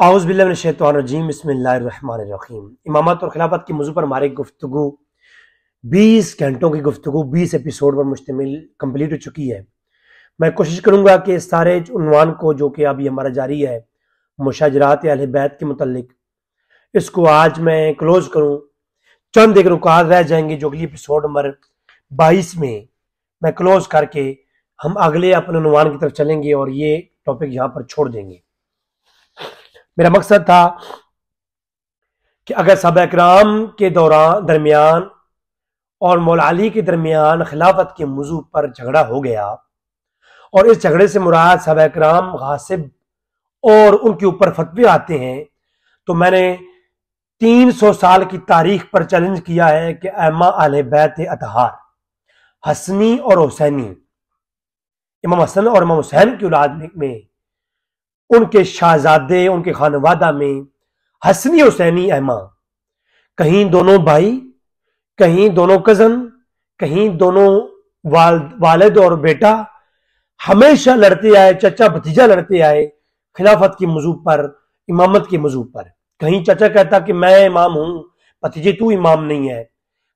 औज़ु बिल्लाहि मिनश्शैतानिर्रजीम बिस्मिल्लाहिर्रहमानिर्रहीम। इमामत और खिलाफत की मौजू पर हमारी गुफ्तगू 20 घंटों की गुफ्तगू 20 एपिसोड पर मुश्तमिल कंप्लीट हो चुकी है। मैं कोशिश करूंगा कि सारे उन्वान को जो कि अभी हमारा जारी है मुशाजरात अहले बैत के मुतल्लिक, इसको आज मैं क्लोज करूं। चंद एक रुकात रह जाएंगे जो अगली एपिसोड नंबर 22 में मैं क्लोज करके हम अगले अपने उन्वान की तरफ चलेंगे और ये टॉपिक यहां पर छोड़ देंगे। मेरा मकसद था कि अगर सहाबा इकराम के दरमियान और मौला अली के दरमियान खिलाफत के मौजू पर झगड़ा हो गया और इस झगड़े से मुराद सहाबा इकराम गासिब और उनके ऊपर फतवे आते हैं, तो मैंने 300 साल की तारीख पर चैलेंज किया है कि अम्मा अहले बैत अतहार हसनी और हुसैनी, इमाम हसन और इमाम हुसैन की औलाद में उनके शाहजादे उनके खानवादा में हसनी हुसैनी अम्मा, कहीं दोनों भाई, कहीं दोनों कजन, कहीं दोनों वालिद और बेटा हमेशा लड़ते आए, चचा भतीजा लड़ते आए खिलाफत की मौजू पर, इमामत के मौजू पर। कहीं चचा कहता कि मैं इमाम हूं, भतीजे तू इमाम नहीं है।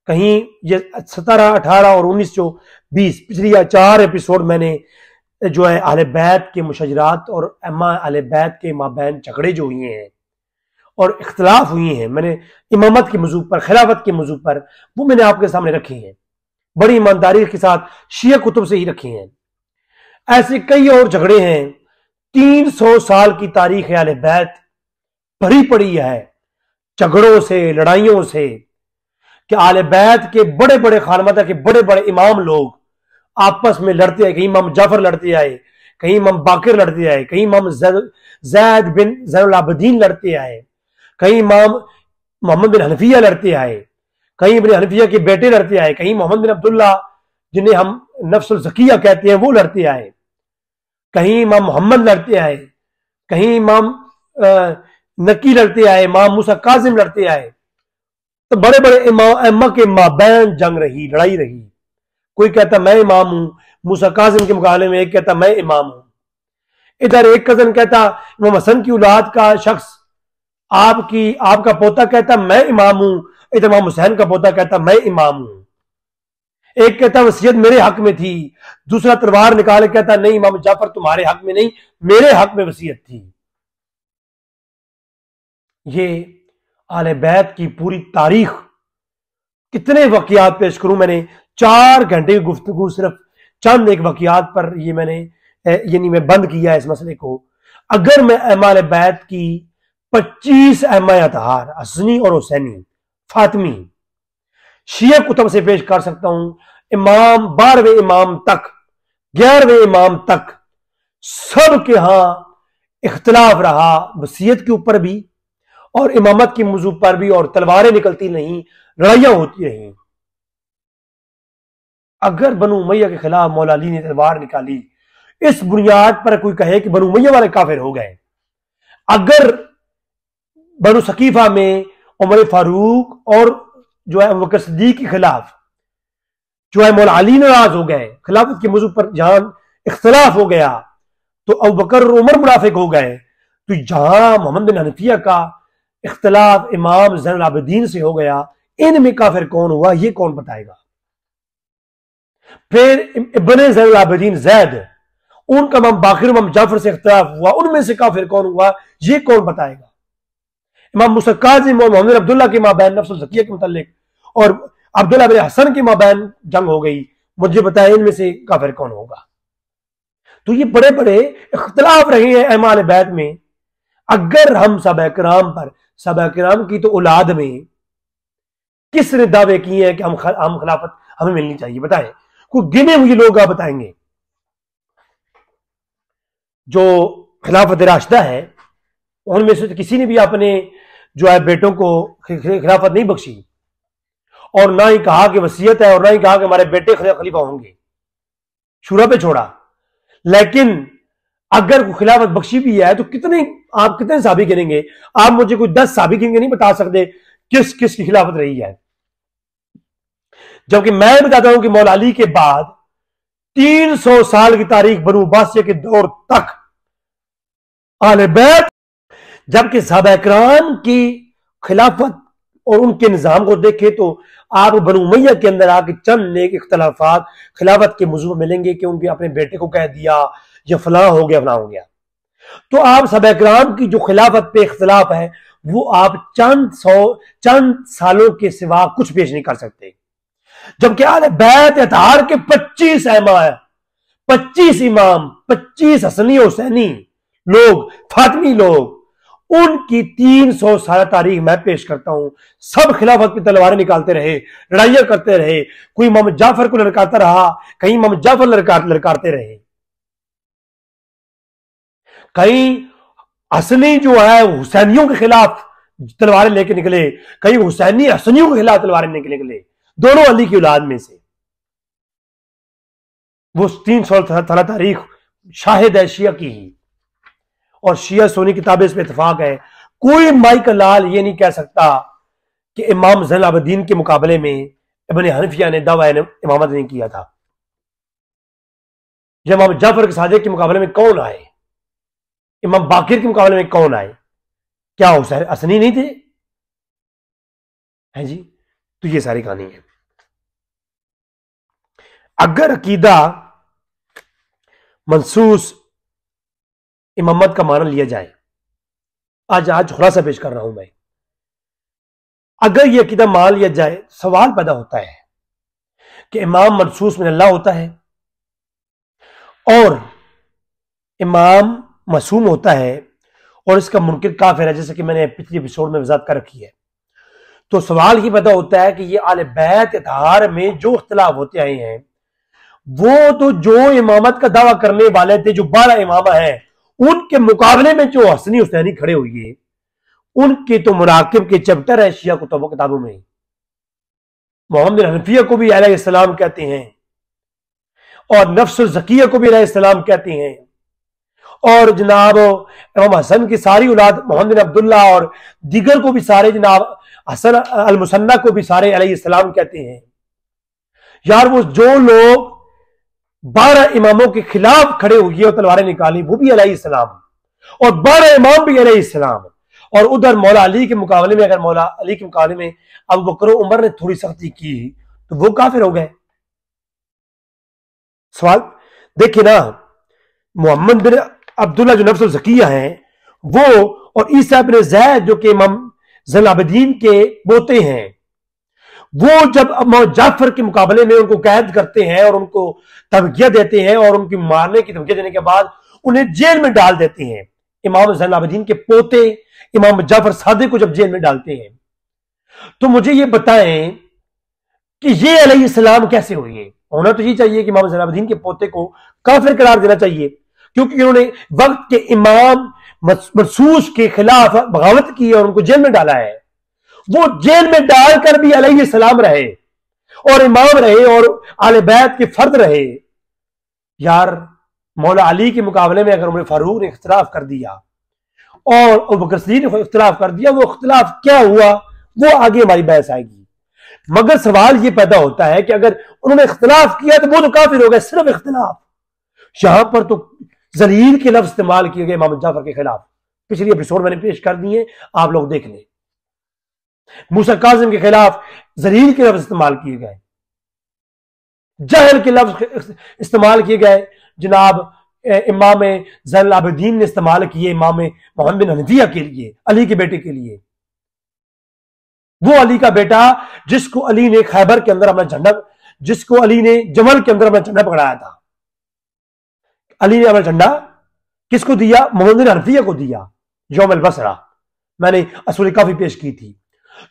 कहीं ये 17, 18 और 19 जो 20 पिछली 4 एपिसोड मैंने जो है अहले बैत के मुशजरात और अम्मा अहले बैत के माबैन झगड़े जो हुए हैं और इख्तलाफ हुए हैं, मैंने इमामत के मौजू पर, खिलाफत के मौजू पर, वो मैंने आपके सामने रखे हैं, बड़ी ईमानदारी के साथ शिया कुतुब से ही रखे हैं। ऐसे कई और झगड़े हैं। 300 साल की तारीख है अहले बैत भरी पड़ी है झगड़ों से, लड़ाइयों से, कि अहले बैत के बड़े बड़े खानवादा के बड़े बड़े इमाम लोग आपस में लड़ते आए। कहीं इमाम जाफर लड़ते आए, कहीं इमाम बाकिर लड़ते आए, कहीं इमाम जैद बिन ज़ैनुल आबिदीन लड़ते आए, कहीं इमाम मोहम्मद बिन हनफिया लड़ते आए, कहीं इब्न हनफिया के बेटे लड़ते आए, कहीं मोहम्मद बिन अब्दुल्ला जिन्हें हम नफ्सुल ज़किया कहते हैं वो लड़ते आए, कहीं इमाम मोहम्मद लड़ते आए, कहीं इमाम नकी लड़ते आए, इमाम मूसा काजिम लड़ते आए। तो बड़े बड़े इमाम के माबैन जंग रही, लड़ाई रही। कोई कहता मैं इमाम हूं मूसा काजिम के मुकाबले में, एक कहता मैं इमाम हूं। इधर एक कजन कहता इमाम हसन की औलाद का शख्स आपका पोता कहता मैं इमाम हूं, इधर इमाम हुसैन का पोता कहता मैं इमाम हूं। एक कहता वसीयत मेरे हक में थी, दूसरा तलवार निकाल कहता नहीं इमाम जाफर तुम्हारे हक में नहीं, मेरे हक में वसीयत थी। ये आले बैत की पूरी तारीख, कितने वाकयात पेश करूं। मैंने 4 घंटे की गुफ्तगू सिर्फ चंद एक वाकयात पर ये मैंने यानी मैं बंद किया है इस मसले को। अगर मैं अम्मा अहले बैत की 25 अम्मा अतहार हसनी और हुसैनी फातिमी शिया कुतुब से पेश कर सकता हूं, इमाम 12वें इमाम तक 11वें इमाम तक सब के यहां इख्तलाफ रहा, वसीयत के ऊपर भी और इमामत की मौजू पर भी, और तलवारें निकलती नहीं, लड़ाइयां होती रही। अगर बनु उमैया के खिलाफ मौला अली ने तलवार निकाली, इस बुनियाद पर कोई कहे कि बनु उमैया वाले काफिर हो गए। अगर बनु सकीफा में उमर फारूक और जो है अबू बकर सिद्दीक के खिलाफ जो है मौला अली नाराज हो गए, खिलाफत के मौजू पर जहां इख्तलाफ हो गया तो अबू बकर और उमर मुनाफिक हो गए। तो जहां मोहम्मद बिन हनफिया का इख्तलाफ इमाम ज़ैनुल आबिदीन से हो गया, इनमें काफिर कौन हुआ ये कौन बताएगा। फिर इब्ने ज़ैनुल आबिदीन जैद, उनका इमाम बाकिर इमाम जाफर से इख्तिलाफ हुआ, उनमें से काफिर कौन हुआ ये कौन बताएगा। इमाम मूसा काजिम और मोहम्मद अब्दुल्ला के माबैन नफ्सुल ज़किया के मुतल्लिक और अब्दुल्ला बिन हसन के माबैन जंग हो गई, मुझे बताए इनमें से काफिर कौन होगा। तो ये बड़े बड़े इख्तिलाफ रहे हैं अम्मा अहले बैत में। अगर हम सहाबा किराम पर, सहाबा किराम की तो औलाद में किसने दावे किए हैं कि हम खिलाफत हमें मिलनी चाहिए, बताएं कोई गिने हुए लोग आप बताएंगे। जो खिलाफत राशिदा है उनमें से किसी ने भी अपने जो है बेटों को खिलाफत नहीं बख्शी, और ना ही कहा कि वसीयत है, और ना ही कहा कि हमारे बेटे खलीफा होंगे, शूरा पे छोड़ा। लेकिन अगर खिलाफत बख्शी भी है तो आप कितने साहबी गिनेंगे? आप मुझे कोई 10 साहबी गिनके नहीं बता सकते किस किस की खिलाफत रही है। जबकि मैं बताता हूं कि मौला अली के बाद 300 साल की तारीख बनु अब्बासिया के दौर तक अहले बैत जबकि सहाबा इकराम की खिलाफत और उनके निज़ाम को देखें तो आप बनु उमैया के अंदर आके चंद नेक इख्तलाफात खिलाफत के मौजू में मिलेंगे कि उनके अपने बेटे को कह दिया या फलां हो गया फलां हो गया। तो आप सहाबा इकराम की जो खिलाफत पे इख्तलाफ है वो आप चंद सालों के सिवा कुछ पेश नहीं कर सकते। जबकि आले बैत अतहार के 25 ऐमा है, 25 इमाम, 25 हसनी हुसैनी लोग, फातमी लोग, उनकी 300 साल तारीख मैं पेश करता हूं। सब खिलाफत की तलवारें निकालते रहे, लड़ाइयां करते रहे, कोई मोहम्मद जाफर को लड़काता रहा, कहीं मोहम्मद जाफर लड़काते रहे, कहीं हसनी जो है हुसैनियों के खिलाफ तलवारें लेके निकले, कहीं हुसैनी हसनियों के खिलाफ तलवारें लेके निकले, दोनों अली की औलाद में से। वो 300 साल तारीख शाहिद है शिया की ही, और शिया सोनी किताबें इस पर इतफाक है। कोई माइक लाल ये नहीं कह सकता कि इमाम ज़ैनुल आबिदीन के मुकाबले में इब्न हनफिया ने दावा इमामत नहीं किया था। जब इमाम जाफर के सादिक के मुकाबले में कौन आए, इमाम बाकिर के मुकाबले में कौन आए, क्या हुसैन हसनी नहीं थे? है जी। तो ये सारी कहानी है। अगर अकीदा मनसूस इमामत का माना लिया जाए, आज खुलासा पेश कर रहा हूं मैं, अगर यह अकीदा मान लिया जाए, सवाल पैदा होता है कि इमाम मनसूस में अल्लाह होता है और इमाम मासूम होता है और इसका मुनकिर काफिर है, जैसे कि मैंने पिछले एपिसोड में वजाहत कर रखी है। तो सवाल ये पैदा होता है कि ये आले बैत इत्तेहाद में जो इख्तिलाफ होते आए हैं, वो तो जो इमामत का दावा करने वाले थे, जो 12 इमाम हैं, उनके मुकाबले में जो हसनी हुसैनी खड़े हुए, उनके तो मुराकिब के चैप्टर है शिया किताबों में। मोहम्मद बिन हनफिया को भी अलैहिस्सलाम कहते हैं और नफ्सुल ज़किया को भी अलैहिस्सलाम कहते हैं, और जनाब इमाम हसन की सारी औलाद मोहम्मद बिन अब्दुल्ला और दीगर को भी सारे, जनाब हसन अल मुसन्ना को भी सारे अलैहिस्सलाम कहते हैं। यार वो जो लोग 12 इमामों के खिलाफ खड़े हुए और तलवारें निकाली, वो भी अलैहिस्सलाम, और 12 इमाम भी अलैहिस्सलाम। और उधर मौला अली के मुकाबले में, अगर मौला अली के मुकाबले में अबू बकर उमर ने थोड़ी सख्ती की तो वो काफिर हो गए। सवाल देखिए ना, मोहम्मद बिन अब्दुल्ला जो नफ्सुल ज़किया हैं वो, और ईसा बिन ज़ैद जो कि इमाम ज़ैनुल आबिदीन के पोते हैं, वो जब जाफर के मुकाबले में उनको कैद करते हैं और उनको धमकियां देते हैं और उनकी मारने की धमकियां देने के बाद उन्हें जेल में डाल देते हैं, इमाम ज़ैनुल आबिदीन के पोते इमाम जाफर सादिक को जब जेल में डालते हैं, तो मुझे ये बताएं कि ये अलैहिस्सलाम कैसे हुए? होना तो ये चाहिए कि इमाम ज़ैनुल आबिदीन के पोते को काफिर करार देना चाहिए, क्योंकि उन्होंने वक्त के इमाम मनसूस के खिलाफ बगावत की और उनको जेल में डाला है। वो जेल में डालकर भी अलैहिस्सलाम रहे और इमाम रहे और आले बैत के फर्द रहे। यार मौला अली के मुकाबले में अगर उमर फारूक ने इख्तिलाफ कर दिया और अबू बकर सिद्दीक ने इख्तिलाफ कर दिया, वो इख्तिलाफ क्या हुआ वो आगे हमारी बहस आएगी। मगर सवाल ये पैदा होता है कि अगर उन्होंने इख्तिलाफ किया तो वो तो काफिर हो गए, सिर्फ इख्तिलाफ। यहां पर तो जलील के लफ्ज इस्तेमाल किए गए इमाम जाफर के खिलाफ, पिछली एपिसोड मैंने पेश कर दिए, आप लोग देख लें। मूसा काजिम के खिलाफ जलील के लफ्ज इस्तेमाल किए गए, जहल के लफ्ज इस्तेमाल किए गए, जनाब इमाम ज़ैनुल आबिदीन ने इस्तेमाल किए इमाम मोहम्मद बिन हनफिया के लिए, अली के बेटे के लिए। वो अली का बेटा जिसको अली ने खैबर के अंदर अपना झंडा, जिसको अली ने जमल के अंदर अपना झंडा पकड़ाया था। अली ने अपना झंडा किसको दिया? मोहम्मद बिन हनफिया को दिया, यौम अल बसरा। मैंने असूल काफी पेश की थी।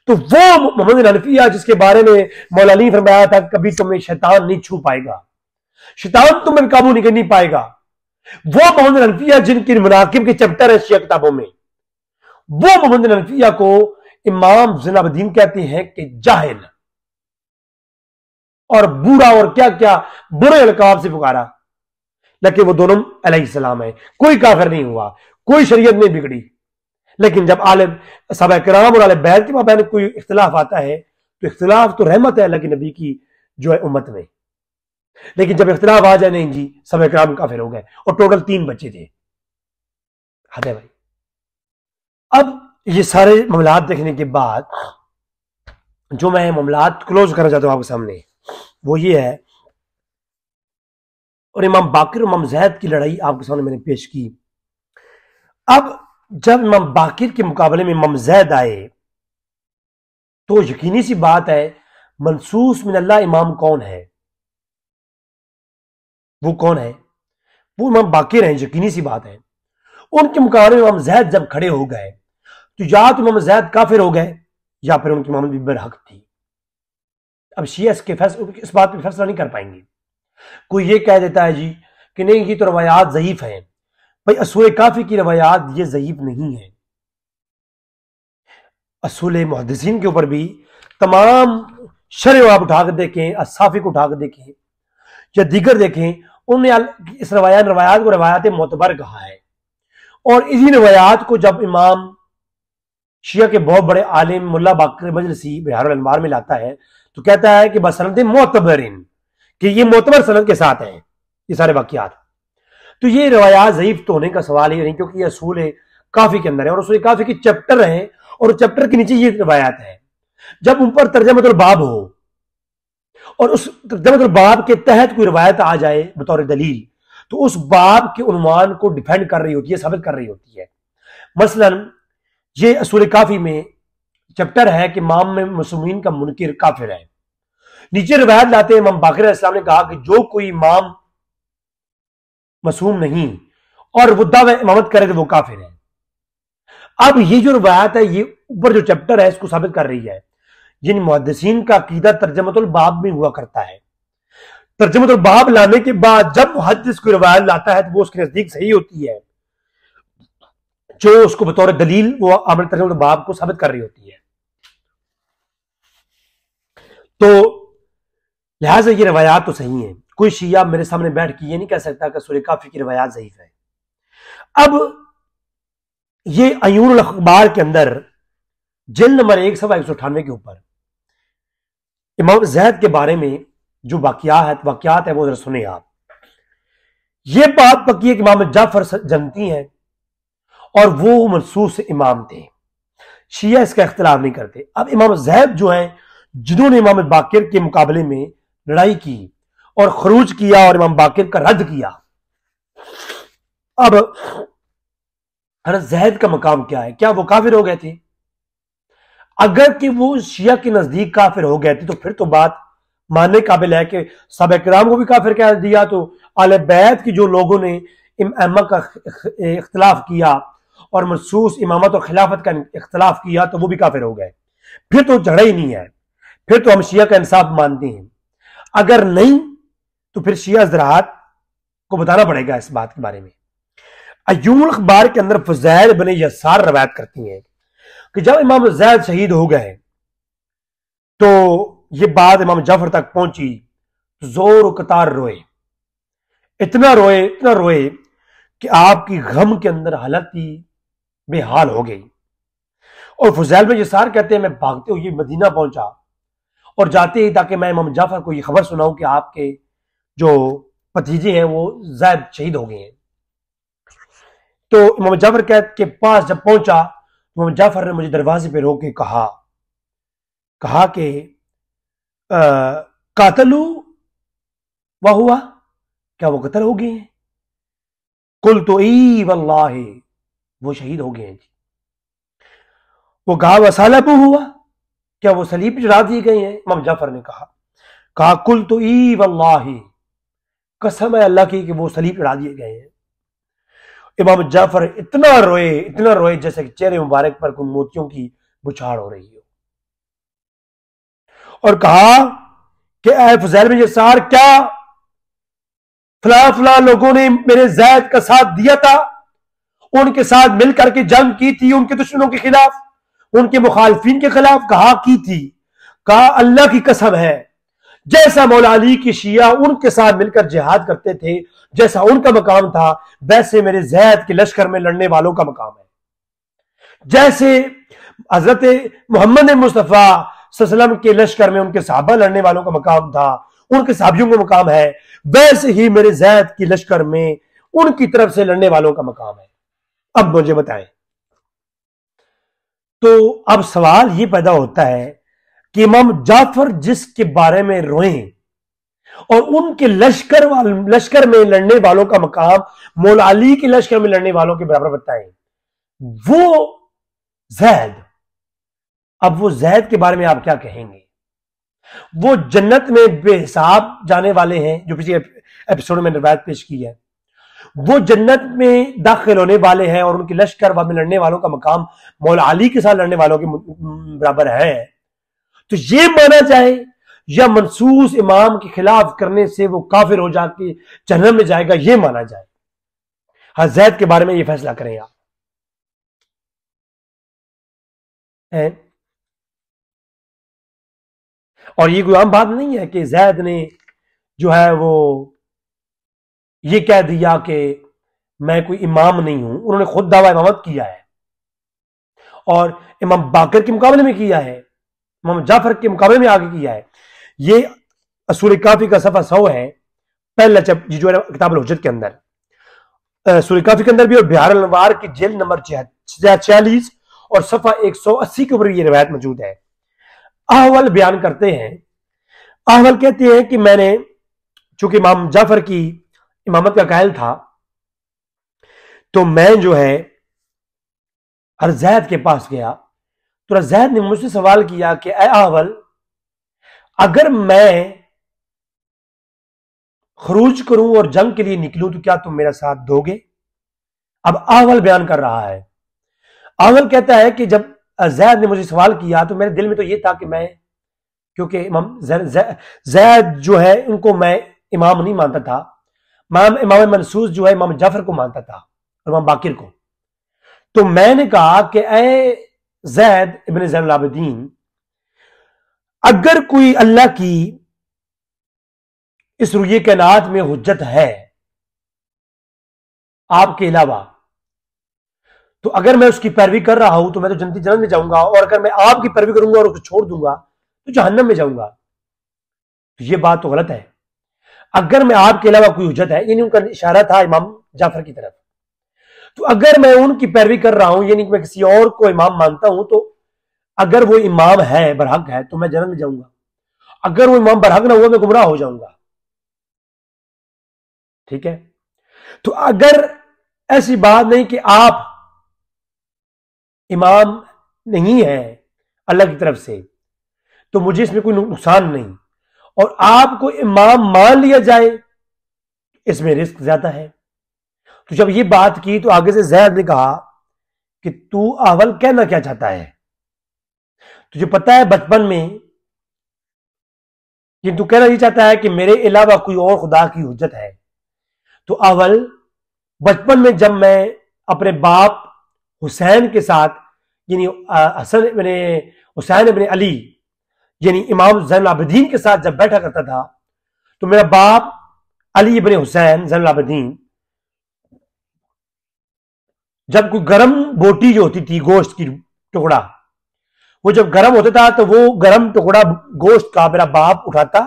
तो वो मोहम्मद बिन हनफिया जिसके बारे में मौला अली फरमाया था कभी तुम्हें शैतान नहीं छू पाएगा, शैतान तुम्हें काबू नहीं कर पाएगा, वो मोहम्मद बिन हनफिया जिनके मुनाकिब के चैप्टर है शिया किताबों में, वो मोहम्मद बिन हनफिया को इमाम ज़ैनुल आबिदीन कहते हैं कि जाहिल और बूढ़ा और क्या क्या बुरे अलकाब से पुकारा। लेकिन वो दोनों अलैहिस्सलाम है, कोई काफिर नहीं हुआ, कोई शरीयत नहीं बिगड़ी। लेकिन जब आलिम सहाबा किराम और आले बैत के माबैन कोई इख्तिलाफ आता है तो इख्तिलाफ तो रहमत है अल्लाह के नबी की जो है उम्मत में। लेकिन जब इख्तिलाफ आ जाए, नहीं जी सहाबा किराम काफिर हो गए, और टोटल 3 बच्चे थे। हद है भाई। अब ये सारे मामलात देखने के बाद जो मैं मामलात क्लोज करना चाहता हूं आपके सामने वो ये है, और इमाम बाकिर और इमाम जैद की लड़ाई आपके सामने मैंने पेश की। अब जब इमाम बाकिर के मुकाबले में इमाम जैद आए तो यकीनी सी बात है मनसूस मिनल्लाह इमाम कौन है? वो कौन है? वो इमाम बाकिर हैं, यकीनी सी बात है। उनके मुकाबले में इमाम जैद जब खड़े हो गए तो या तो इमाम जैद काफिर हो गए या फिर उनकी इमामत भी बरहक थी। अब शिया इस बात पर फैसला नहीं कर पाएंगे। कोई ये कह देता है जी कि नहीं ये तो रवायात ज़ईफ हैं। भाई असूल काफी की रवायात ये ज़ईफ नहीं है। असूल मुहद्दिसीन के ऊपर भी तमाम शरह आप उठा कर देखें, असाफी को उठा कर देखें या दीगर देखें, उन्होंने इस रवायात को रवायात मोतबर कहा है। और इसी रवायात को जब इमाम शिया के बहुत बड़े आलिम मुल्ला बाकर मजलिसी बिहारुल अनवार में लाता है तो कहता है कि बसनद मोतबरिन, कि ये मोतबर सनद के साथ हैं ये सारे वाकयात। तो ये रवायात ज़ईफ तो होने का सवाल ही नहीं, क्योंकि ये असूल काफी के अंदर है और असूल काफी के चैप्टर हैं और चैप्टर के नीचे ये रवायात है। जब उन पर तर्जमतुल बाब हो और उस तर्जमतुल बाब के तहत कोई रवायत आ जाए बतौर दलील तो उस बाब के उन्वान को डिफेंड कर रही होती है, साबित कर रही होती है। मसलन ये असूल काफी में चैप्टर है कि इमाम में मुस्लिमीन का मुनकिर काफिर है। नीचे रिवायत लाते हैं इमाम बाकिर अलैहिस्सलाम ने कहा कि जो कोई इमाम मसूम नहीं और वो दावा इमामत करे तो वो काफिर है। अब ये जो रिवायत है ये ऊपर जो चैप्टर है इसको साबित कर रही है। जिन मुहद्दिसीन का अकीदा तर्जमतुल बाब में हुआ करता है, तर्जमतुल बाब लाने के बाद जब मुहद्दिस कोई रिवायत लाता है तो वो उसके नजदीक सही होती है, जो उसको बतौर दलील वो अपने तर्जमतुल बाब को साबित कर रही होती है। तो लिहाजा ये रवायात तो सही है। कोई शिया मेरे सामने बैठ के ये नहीं कह सकता कि सूरह काफी की रवायात ज़ईफ है। अब ये अयूनुल अखबार के अंदर जिल्द नंबर 198 के ऊपर इमाम जैद के बारे में जो वाकयात है वो जरा सुने आप। ये बात पक्की है कि इमाम जाफर जनती हैं और वो मनसूस इमाम थे। शिया इसका इख्तिलाफ नहीं करते। अब इमाम जैद जो हैं जिन्होंने इमाम बाकिर के मुकाबले में लड़ाई की और खरूज किया और इमाम बाकिर का रद्द किया। अब हज़रत जैद का मकाम क्या है? क्या वो काफिर हो गए थे? अगर कि वो शिया के नजदीक काफिर हो गए थे तो फिर तो बात मानने काबिल है कि सहाबा किराम को भी काफिर कह दिया, तो आले बैत की जो लोगों ने इमामा का इख्तिलाफ किया और महसूस इमामत और खिलाफत का इख्तिलाफ किया तो वो भी काफिर हो गए। फिर तो झगड़ा ही नहीं है, फिर तो हम शिया का इंसाफ मानते हैं। अगर नहीं तो फिर शिया ज़राअत को बताना पड़ेगा इस बात के बारे में। अयूनुल अखबार के अंदर फज़ैल बिन यसार रवायत करती हैं कि जब इमाम जैद शहीद हो गए तो ये बात इमाम जाफर तक पहुंची, जोर कतार रोए, इतना रोए कि आपकी गम के अंदर हालत ही बेहाल हो गई। और फज़ैल बिन यसार कहते हैं मैं भागते हुए मदीना पहुंचा और जाते ही ताकि मैं इमाम जाफर को ये खबर सुनाऊं कि आपके जो भतीजे हैं वो जैद शहीद हो गए हैं। तो इमाम जाफर के पास जब पहुंचा तो इमाम जाफर ने मुझे दरवाजे पे रोक के कहा कि कातलू वह हुआ, क्या वो कत्ल हो गए हैं? कुल तो ई वल्लाहि, वो शहीद हो गए हैं जी। वो कहा वसालबू हुआ, क्या वो सलीब चढ़ा दिए गए हैं? इमाम जाफर ने कहा कुल तो ई वल्लाहि, कसम है अल्लाह की कि वो सलीब चढ़ा दिए गए हैं। इमाम जाफर इतना रोए जैसे कि चेहरे मुबारक पर कोई मोतियों की बुछाड़ हो रही हो, और कहा कि ऐ फज़ैल बिन यसार, क्या फला लोगों ने मेरे जैद का साथ दिया था, उनके साथ मिलकर के जंग की थी, उनके दुश्मनों के खिलाफ, उनके मुखालिफिन के खिलाफ? कहा की थी। कहा अल्लाह की कसम है, जैसा मौला अली की शिया उनके साथ मिलकर जिहाद करते थे, जैसा उनका मकाम था, वैसे मेरे जैद के लश्कर में लड़ने वालों का मकाम है। जैसे हजरत मोहम्मद मुस्तफ़ा सल्लल्लाहु अलैहि वसल्लम के लश्कर में उनके सहाबा लड़ने वालों का मकाम था, उनके सहाबियों का मकाम है, वैसे ही मेरे जैद की लश्कर में उनकी तरफ से लड़ने वालों का मकाम है। अब मुझे बताएं, तो अब सवाल ये पैदा होता है कि इमाम जाफर जिसके बारे में रोए और उनके लश्कर में लड़ने वालों का मकाम मौला अली के लश्कर में लड़ने वालों के बराबर बताएं, वो जैद, अब वो जैद के बारे में आप क्या कहेंगे? वो जन्नत में बेहिसाब जाने वाले हैं, जो पिछले एपिसोड में रिवायत पेश की है। वो जन्नत में दाखिल होने वाले हैं और उनके लश्कर में लड़ने वालों का मकाम मौला अली के साथ लड़ने वालों के बराबर है। तो ये माना जाए या मनसूस इमाम के खिलाफ करने से वो काफिर हो जाके जहन्नम में जाएगा, ये माना जाए? हाँ, जैद के बारे में ये फैसला करें आप। और ये कोई आम बात नहीं है कि जैद ने जो है वो ये कह दिया कि मैं कोई इमाम नहीं हूं। उन्होंने खुद दावा इमामत किया है और इमाम बाकर के मुकाबले में किया है, इमाम जाफर के मुकाबले में आगे किया है। ये सूरह काफी का सफा 100 है, पहला जो है किताब हुज्जत के अंदर, सूरह काफी के अंदर भी, और बिहार अलवार की जेल नंबर 46 और सफा 180 के ऊपर ये रिवायत मौजूद है। अहवल बयान करते हैं, अहवल कहते हैं कि मैंने चूंकि इमाम जाफर की इमामत का कायल था, तो मैं जो है अरजैद के पास गया, तो अरजैद ने मुझसे सवाल किया कि ऐ अहवल, अगर मैं खरूज करूं और जंग के लिए निकलूं तो क्या तुम मेरा साथ दोगे? अब अहवल बयान कर रहा है। अहवल कहता है कि जब जैद ने मुझे सवाल किया तो मेरे दिल में तो ये था कि मैं, क्योंकि इमाम जैद जो है उनको मैं इमाम नहीं मानता था, इमाम मनसूस जो है इमाम जाफर को मानता था और इमाम बाकिर को। तो मैंने कहा कि ऐ जैद इब्न ज़ैनुल आबिदीन, अगर कोई अल्लाह की इस रुए कायनात में हुज्जत है आपके अलावा, तो अगर मैं उसकी पैरवी कर रहा हूं तो मैं तो जन्नती जन्नत में जाऊंगा, और अगर मैं आपकी पैरवी करूंगा और उसको छोड़ दूंगा तो जहन्नम में जाऊंगा। तो ये बात तो गलत है। अगर मैं आपके अलावा कोई हुज्जत है, यानी उनका इशारा था इमाम जाफर की तरफ, तो अगर मैं उनकी पैरवी कर रहा हूं, यानी कि मैं किसी और को इमाम मानता हूं, तो अगर वो इमाम है, बरहक है, तो मैं जन्नत में जाऊंगा। अगर वो इमाम बरहक ना हुआ, मैं गुमराह हो जाऊंगा। ठीक है? तो अगर ऐसी बात नहीं कि आप इमाम नहीं है अल्लाह की तरफ से, तो मुझे इसमें कोई नुकसान नहीं, और आपको इमाम मान लिया जाए इसमें रिस्क ज्यादा है। तो जब ये बात की तो आगे से जैद ने कहा कि तू अहवल कहना क्या चाहता है? तुझे पता है बचपन में कि तू कहना ये चाहता है कि मेरे अलावा कोई और खुदा की हुज्जत है। तो अहवल, बचपन में जब मैं अपने बाप हुसैन के साथ, यानी हसन इब्ने हुसैन इब्ने अली, यानी इमाम ज़ैनुल आबिदीन के साथ जब बैठा करता था, तो मेरा बाप अली इब्ने हुसैन ज़ैनुल आबिदीन, जब कोई गरम बोटी जो होती थी, गोश्त की टुकड़ा, वो जब गरम होता था तो वो गरम टुकड़ा गोश्त का मेरा बाप उठाता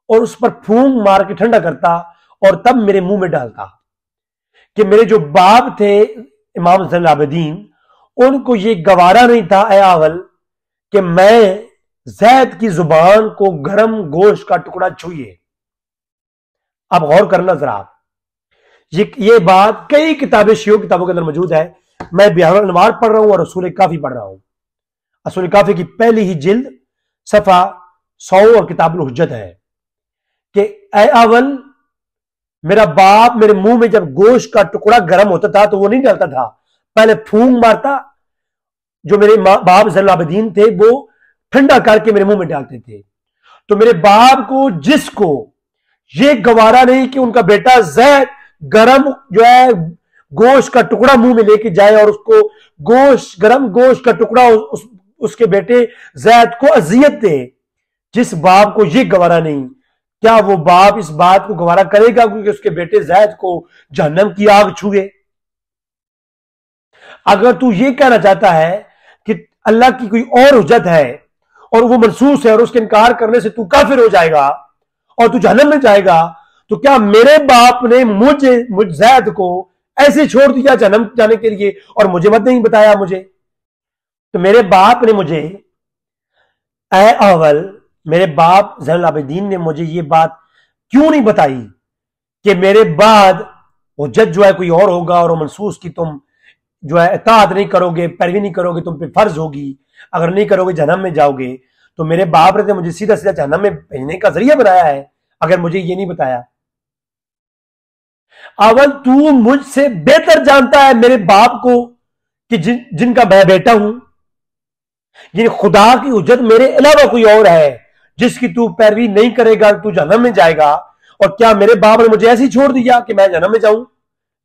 और उस पर फूंक मार के ठंडा करता और तब मेरे मुंह में डालता। कि मेरे जो बाप थे इमाम ज़ैनुल आबिदीन, उनको ये गवारा नहीं था ऐ अहवल कि मैं जैद की जुबान को गरम गोश्त का टुकड़ा छुए। अब गौर करना जरा आप, ये बात कई किताबें, शियो किताबों के अंदर मौजूद है। मैं बिहार अनवार पढ़ रहा हूं और रसूल काफी पढ़ रहा हूं। रसूल काफी की पहली ही जिल्द सफा 100 और किताबुल हुज्जत है कि ऐ अहवल, मेरा बाप मेरे मुंह में जब गोश्त का टुकड़ा गर्म होता था तो वो नहीं डालता था, पहले फूंक मारता, जो मेरे बाप ज़ैनुल आबिदीन थे वो ठंडा करके मेरे मुंह में डालते थे। तो मेरे बाप को, जिसको ये गवारा नहीं कि उनका बेटा जैद गरम जो है गोश्त का टुकड़ा मुंह में लेके जाए और उसको गरम गोश्त का टुकड़ा उसके बेटे जैद को अजियत दे, जिस बाप को ये गवारा नहीं, क्या वो बाप इस बात को गवारा करेगा क्योंकि उसके बेटे जैद को जहन्नम की आग छुए? अगर तू ये कहना चाहता है कि अल्लाह की कोई और हुज्जत है और वो मनसूस है और उसके इनकार करने से तू काफिर हो जाएगा और तू जहन्नम में जाएगा, तो क्या मेरे बाप ने मुझ जैद को ऐसे छोड़ दिया जहन्नम जाने के लिए और मुझे मत नहीं बताया? मुझे तो मेरे बाप ने मुझे, ए अव्वल, मेरे बाप ज़ैनुल आबिदीन ने मुझे ये बात क्यों नहीं बताई कि मेरे बाद वो जज जो है कोई और होगा और वो मनसूस की तुम जो है इताअत नहीं करोगे, पैरवी नहीं करोगे, तुम पे फर्ज होगी, अगर नहीं करोगे जहन्नम में जाओगे। तो मेरे बाप ने तो मुझे सीधा सीधा जहन्नम में भेजने का जरिया बनाया है, अगर मुझे ये नहीं बताया। अव्वल तू मुझसे बेहतर जानता है मेरे बाप को कि जिनका मैं बेटा हूं, ये खुदा की उज्जत मेरे अलावा कोई और है जिसकी तू पैरवी नहीं करेगा तू जहन्नम में जाएगा। और क्या मेरे बाप ने मुझे ऐसे ही छोड़ दिया कि मैं जहन्नम में जाऊं,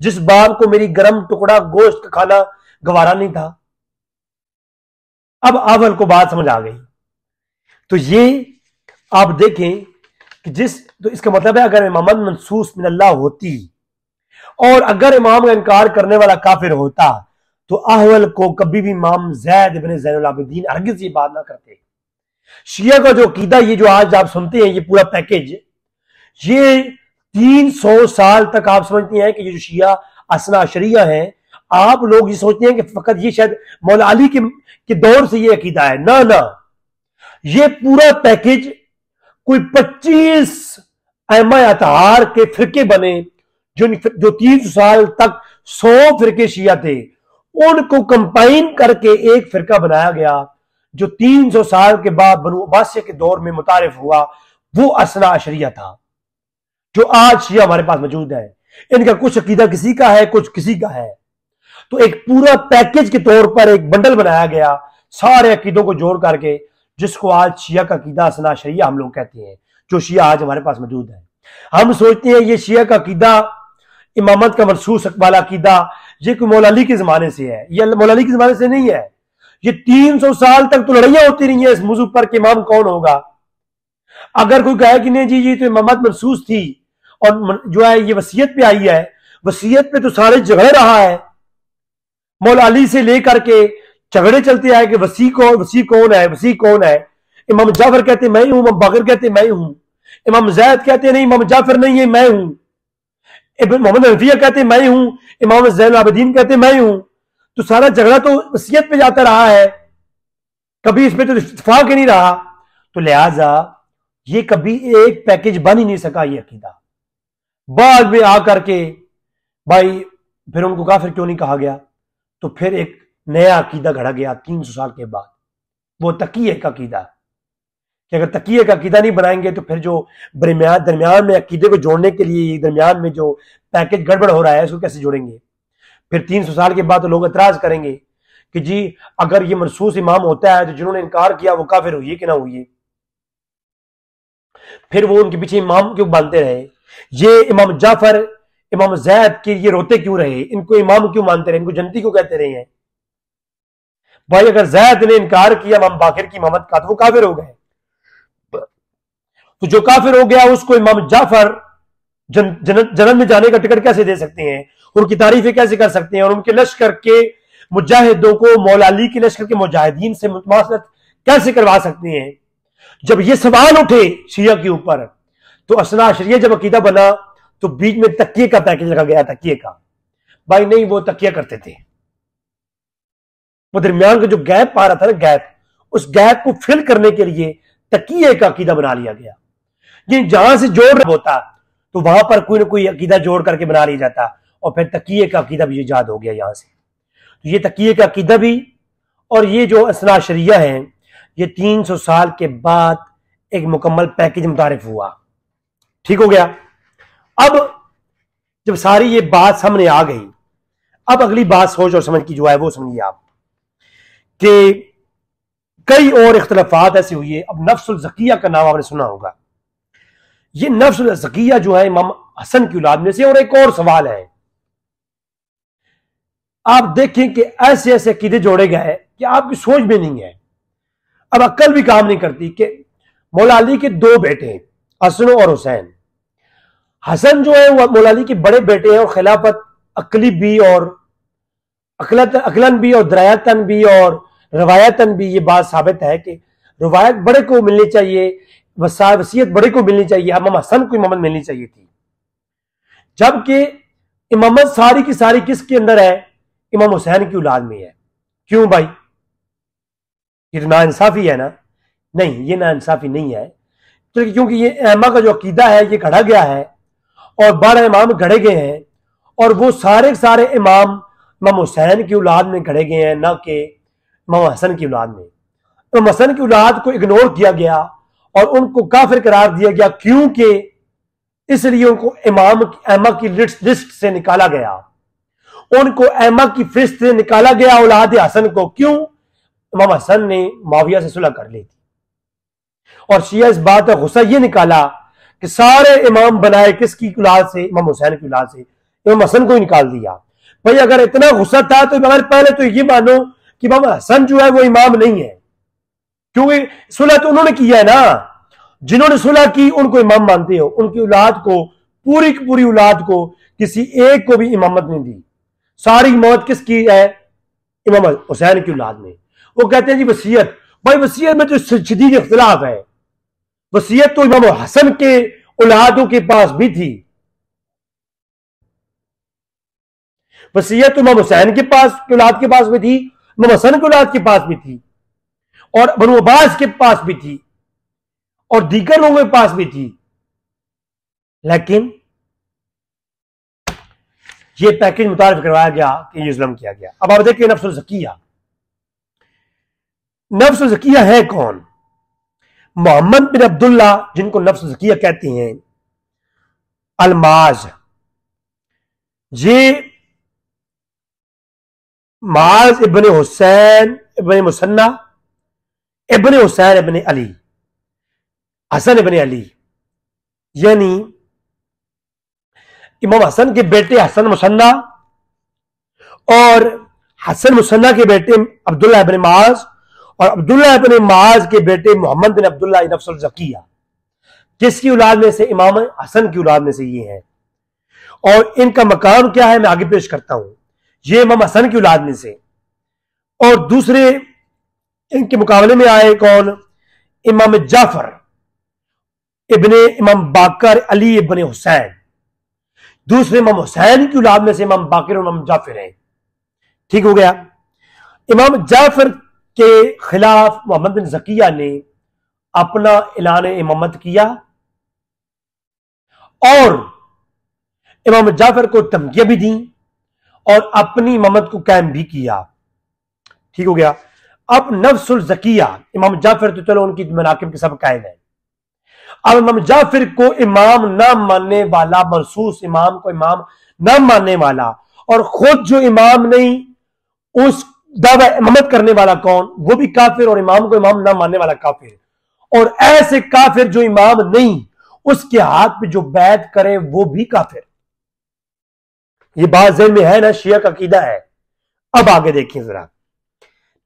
जिस बाप को मेरी गर्म टुकड़ा गोश्त का खाना गवारा नहीं था। अब अव्वल को बात समझ आ गई। तो ये आप देखें कि तो इसका मतलब है अगर इमामत मनसूस मिनल्लाह होती और अगर इमाम का इनकार करने वाला काफिर होता तो अव्वल को कभी भी इमाम ज़ैद इब्न ज़ैनुल आबिदीन हरगिज़ ये बात ना करते। शिया का जो अकीदा, ये जो आज आप सुनते हैं, ये पूरा पैकेज, ये 300 साल तक आप समझते हैं कि ये जो शिया असना अशरिया है, आप लोग ये सोचते हैं कि फकत ये शायद मौला अली के दौर से ये अकीदा है। ना ना, ये पूरा पैकेज कोई 25 अहमा अतहार के फिरके बने जो 300 साल तक 100 फिरके शिया थे, उनको कंबाइन करके एक फिरका बनाया गया जो 300 साल के बाद बनु अब्बासिया के दौर में मुतारिफ हुआ। वो असना अशरिया था जो आज शिया हमारे पास मौजूद है। इनका कुछ अकीदा किसी का है, कुछ किसी का है। तो एक पूरा पैकेज के तौर पर एक बंडल बनाया गया सारे अकीदों को जोड़ करके, जिसको आज शिया का अकीदा असना अशरिया हम लोग कहते हैं, जो शिया आज हमारे पास मौजूद है। हम सोचते हैं ये शिया का अकीदा, इमामत का मनसूस वाला अकीदा, ये कोई मौला अली के जमाने से है। ये मौला अली के जमाने से नहीं है। ये 300 साल तक तो लड़ाइयां होती रही हैं इस मौजू पर कि इमाम कौन होगा। अगर कोई कहे कि नहीं जी ये तो इमामत मनसूस थी और जो है ये वसीयत पे आई है, वसीयत पे तो सारे झगड़े रहा है, मौला अली से लेकर के झगड़े चलते आए कि वसी कौन है, वसी कौन है। इमाम जाफर कहते मैं हूं, इमाम बाकर कहते मैं हूं, इमाम ज़ैद कहते नहीं इमाम जाफर नहीं है मैं हूं, मोहम्मद हनफिया कहते मैं हूं, इमाम ज़ैनुल आबिदीन कहते मैं हूं। तो सारा झगड़ा तो वसीयत पे जाता रहा है, कभी इसमें तो इत्तेफाक ही नहीं रहा। तो लिहाजा ये कभी एक पैकेज बन ही नहीं सका ये अकीदा। बाद में आकर के भाई फिर उनको काफिर क्यों नहीं कहा गया, तो फिर एक नया अकीदा घड़ा गया 300 साल के बाद, वो तकिए का अकीदा कि अगर तकिए का अकीदा नहीं बनाएंगे तो फिर जो दरमियान में अकीदे को जोड़ने के लिए दरमियान में जो पैकेज गड़बड़ हो रहा है उसको कैसे जोड़ेंगे। फिर 300 साल के बाद तो लोग एतराज करेंगे कि जी अगर ये मनसूस इमाम होता है तो जिन्होंने इनकार किया वो काफिर हुई कि ना हुई। फिर वो उनके पीछे इमाम क्यों बांधते रहे, ये इमाम जाफर इमाम ज़ैद के ये रोते क्यों रहे, इनको इमाम क्यों मानते रहे, इनको जनती क्यों कहते रहे हैं। भाई अगर ज़ैद ने इनकार किया इमाम बाकिर की इमामत का तो वो काफिर हो गए। तो जो काफिर हो गया उसको इमाम जाफर जन्नत में जाने का टिकट कैसे दे सकते हैं, उनकी तारीफें कैसे कर सकते हैं, और उनके लश्कर के मुजाहिदों को मौला अली के लश्कर के मुजाहिदीन से मुमासलत कैसे करवा सकते हैं। जब ये सवाल उठे शिया के ऊपर तो असना अशरिया जब अकीदा बना तो बीच में तकिए का पैकेज रखा गया, तकिए का। भाई नहीं, वो तकिया करते थे, वो दरमियान का जो गैप आ रहा था ना, गैप, उस गैप को फिल करने के लिए तकिए का अकीदा बना लिया गया। ये जहां से जोड़ होता तो वहां पर कोई ना कोई अकीदा जोड़ करके बना लिया जाता, और फिर तकिए का अकीदा भी ईजाद हो गया यहां से। तो ये तकिए का अकीदा भी और ये जो असना अशरिया है ये 300 साल के बाद एक मुकम्मल पैकेज मुतारिफ हुआ। ठीक हो गया। अब जब सारी ये बात सामने आ गई, अब अगली बात सोच और समझ की जो है वो समझिए आप कि कई और इख्तलाफात ऐसे हुए। अब नफ्सुल ज़किया का नाम आपने सुना होगा। ये नफ्सुल ज़किया जो है इमाम हसन की औलाद में से। और एक और सवाल है, आप देखें कि ऐसे ऐसे अकीदे जोड़े गए कि आपकी सोच में नहीं है, अब अक्ल भी काम नहीं करती कि मौला अली के दो बेटे हैं, हसन और हुसैन। हसन जो है वो मौला अली के बड़े बेटे हैं और खिलाफत अकली भी और अकलन भी और दरायतन भी और रवायतन भी ये बात साबित है कि रवायत बड़े को मिलनी चाहिए, वसीयत बड़े को मिलनी चाहिए। इमाम हसन को इमामत मिलनी चाहिए थी, जबकि इमामत सारी की सारी किसके अंदर है, इमाम हुसैन की औलाद में है। क्यों भाई? ये तो नाइंसाफी है ना? नहीं, ये नाइंसाफी नहीं है, क्योंकि ये अहमा का जो अकीदा है ये गढ़ा गया है और 12 इमाम गढ़े गए हैं, और वो सारे सारे इमाम इमाम हुसैन की औलाद में गढ़े गए हैं, ना कि इमाम हसन की औलाद में। इमाम हसन की औलाद को इग्नोर किया गया और उनको काफिर करार दिया गया, क्योंकि इसलिए उनको इमाम अहमा की लिस्ट से निकाला गया, उनको अहमा की फहरिस्त से निकाला गया औलाद हसन को। क्यों? इमाम हसन ने माविया से सुलह कर ली थी, और शिया इस बात का गुस्सा ये निकाला कि सारे इमाम बनाए किसकी औलाद से? इमाम हुसैन की औलाद से, इमाम हसन को ही निकाल दिया। भाई अगर इतना गुस्सा था तो अगर पहले तो ये मानो कि इमाम हसन जो है वो इमाम नहीं है, क्योंकि सुलह तो उन्होंने किया है ना, जिन्होंने सुलह की उनको इमाम मानते हो। उनकी औलाद को, पूरी की पूरी औलाद को, किसी एक को भी इमामत नहीं दी। सारी इमामत किसकी है? इमाम हुसैन की औलाद में। वो कहते हैं जी वसीयत, भाई वसीयत में तो शदीद इख्तिलाफ है। वसीयत तो इमाम हसन के औलादों के पास भी थी, वसीयत तो इमाम हुसैन के पास औलाद के पास भी थी, इमाम हसन के औलाद के पास भी थी, और बनु अब्बास के पास भी थी, और दीगर लोगों के पास भी थी। लेकिन ये पैकेज मुतारिफ करवाया गया कि ये जुल्म किया गया। अब आप देखिए नफ्सुल ज़किया, नफ्सुल ज़किया है कौन? मोहम्मद बिन अब्दुल्ला, जिनको नफ्सुल ज़किया कहते हैं, अलमाज। ये माज इब्ने हुसैन इब्ने मुसन्ना इब्ने हुसैन इब्ने अली, हसन इब्ने अली, यानी इमाम हसन के बेटे हसन मुसन्ना और हसन मुसन्ना के बेटे अब्दुल्ला इब्ने माज और अब्दुल्ला इब्ने माज के बेटे मोहम्मद बिन अब्दुल्ला नफ्सुल ज़किया, किसकी औलाद में से? इमाम हसन की औलाद में से ये है। और इनका मकाम क्या है मैं आगे पेश करता हूं। ये इमाम हसन की औलाद में से, और दूसरे इनके मुकाबले में आए कौन? इमाम जाफर इब्ने इमाम बाकर अली इब्ने हुसैन। दूसरे इमाम हुसैन की औलाद में से इमाम बाकर और इमाम जाफर हैं। ठीक हो गया। इमाम जाफर के खिलाफ मोहम्मद बिन ज़किया ने अपना ऐलान इमामत किया और इमाम जाफर को धमकियां भी दी और अपनी इमामत को कायम भी किया। ठीक हो गया। अब नफ्सुल ज़किया, इमाम जाफर तो चलो उनकी मनाकिब के सब कायम है। अब इमाम जाफर को इमाम ना मानने वाला, मनसूस इमाम को इमाम ना मानने वाला, और खुद जो इमाम नहीं उस दावा इमामत करने वाला कौन? वो भी काफिर, और इमाम को इमाम ना मानने वाला काफिर। और ऐसे काफिर जो इमाम नहीं उसके हाथ पे जो बैत करे वो भी काफिर। ये बात ज़हन में है ना? शिया का अकीदा है। अब आगे देखिए जरा,